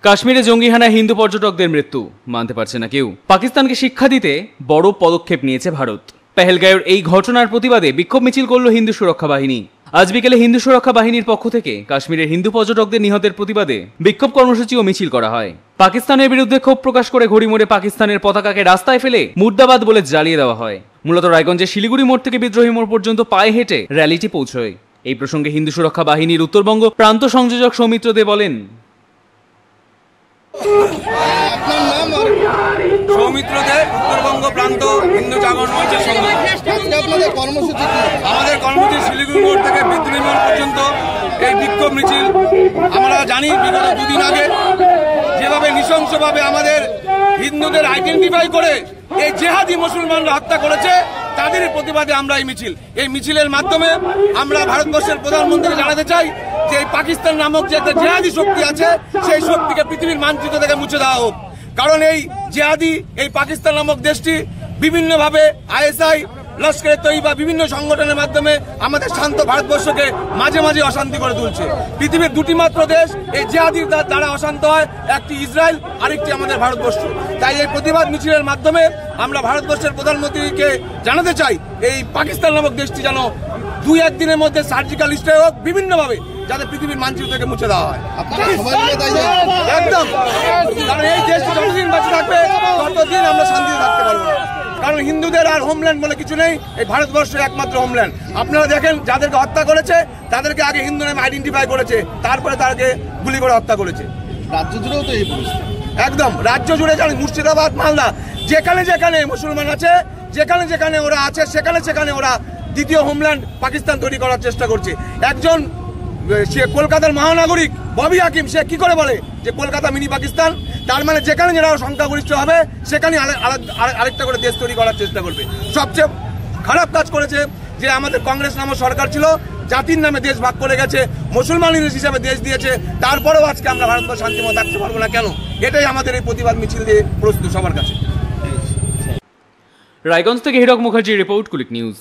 কাশ্মীরে জঙ্গি হানায় হিন্দু পর্যটকদের মৃত্যু মানতে পারছে না কেউ। পাকিস্তানকে শিক্ষা দিতে বড় পদক্ষেপ নিয়েছে ভারত। পেহেলগাঁওয়ের এই ঘটনার প্রতিবাদে বিক্ষোভ মিছিল করল হিন্দু সুরক্ষা বাহিনী। আজ বিকেলে হিন্দু সুরক্ষা বাহিনীর পক্ষ থেকে কাশ্মীরের হিন্দু পর্যটকদের নিহতের প্রতিবাদে বিক্ষোভ কর্মসূচি ও মিছিল করা হয়। পাকিস্তানের বিরুদ্ধে ক্ষোভ প্রকাশ করে ঘড়ি মোড়ে পাকিস্তানের পতাকাকে রাস্তায় ফেলে মুর্দাবাদ বলে জ্বালিয়ে দেওয়া হয়। মূলত রায়গঞ্জের শিলিগুড়ি মোড় থেকে বিদ্রোহী মোড় পর্যন্ত পায়ে হেঁটে র্যালিটি পৌঁছয়। এই প্রসঙ্গে হিন্দু সুরক্ষা বাহিনীর উত্তরবঙ্গ প্রান্ত সংযোজক সৌমিত্র দে বলেন, সৌমিত্র দে, উত্তরবঙ্গ প্রান্ত হিন্দু জাগরণ মঞ্চের সঙ্গে আমাদের কর্মসূচি শিলিগুড়ি মোড় থেকে বিদ্রোহী মোড় পর্যন্ত এই বিক্ষোভ মিছিল। আমরা জানি বিগত দুদিন আগে যেভাবে নৃশংসভাবে আমাদের হিন্দুদের আইডেন্টিফাই করে এই জেহাদি মুসলমানরা হত্যা করেছে, তাদের প্রতিবাদে আমরা এই মিছিলের মাধ্যমে আমরা ভারতবর্ষের প্রধানমন্ত্রীকে জানাতে চাই যে এই পাকিস্তান নামক যে একটা জেহাদি শক্তি আছে, সেই শক্তিকে পৃথিবীর মানচিত্র থেকে মুছে দেওয়া হোক। কারণ এই জেহাদি, এই পাকিস্তান নামক দেশটি বিভিন্নভাবে আইএসআই, লস্করে তৈবা বিভিন্ন সংগঠনের মাধ্যমে আমাদের শান্ত ভারতবর্ষকে মাঝে মাঝে অশান্তি করে তুলছে। পৃথিবীর দুটি মাত্র দেশ এই জেহাদির দ্বারা অশান্ত হয়, একটি ইসরায়েল, আরেকটি আমাদের ভারতবর্ষ। তাই এই প্রতিবাদ মিছিলের মাধ্যমে আমরা ভারতবর্ষের প্রধানমন্ত্রীকে জানাতে চাই এই পাকিস্তান নামক দেশটি যেন 2-1 দিনের মধ্যে সার্জিক্যাল স্ট্রাইক হোক, বিভিন্নভাবে যাতে পৃথিবীর মানচিত্র থেকে মুছে দেওয়া হয়। একদম, কারণ এই দেশটি যতদিন বেঁচে থাকবে ততদিন আমরা শান্তিতে থাকতে পারবো না। কারণ হিন্দুদের আর হোমল্যান্ড বলে কিছু নেই, এই ভারতবর্ষের একমাত্র হোমল্যান্ড। আপনারা দেখেন যাদেরকে হত্যা করেছে তাদেরকে আগে হিন্দু নামে আইডেন্টিফাই করেছে, তারপরে তাদেরকে গুলি করে হত্যা করেছে। রাজ্য জুড়েও তো এই পরিস্থিতি, একদম রাজ্য জুড়ে জানি, মুর্শিদাবাদ, মালদা, যেখানে যেখানে মুসলমান আছে, যেখানে যেখানে ওরা আছে, সেখানে সেখানে ওরা দ্বিতীয় হোমল্যান্ড পাকিস্তান তৈরি করার চেষ্টা করছে। একজন সে কলকাতার মহানাগরিক ববি হাকিম, সে কি করে বলে যে কলকাতা মিনি পাকিস্তান? তার মানে যেখানে যারা সংখ্যাগরিষ্ঠ হবে সেখানে আরেকটা করে দেশ তৈরি করার চেষ্টা করবে। সবচেয়ে খারাপ কাজ করেছে যে আমাদের কংগ্রেস নামক সরকার ছিল, জাতির নামে দেশ ভাগ করে গেছে, মুসলমান হিসাবে দেশ দিয়েছে, তারপরেও আজকে আমরা ভারতবর্ষ শান্তিময় থাকতে পারবো না কেন? এটাই আমাদের এই প্রতিবাদ মিছিল দিয়ে প্রস্তুত সবার কাছে। রায়গঞ্জ থেকে হীরক মুখার্জির রিপোর্ট, কুলিক নিউজ।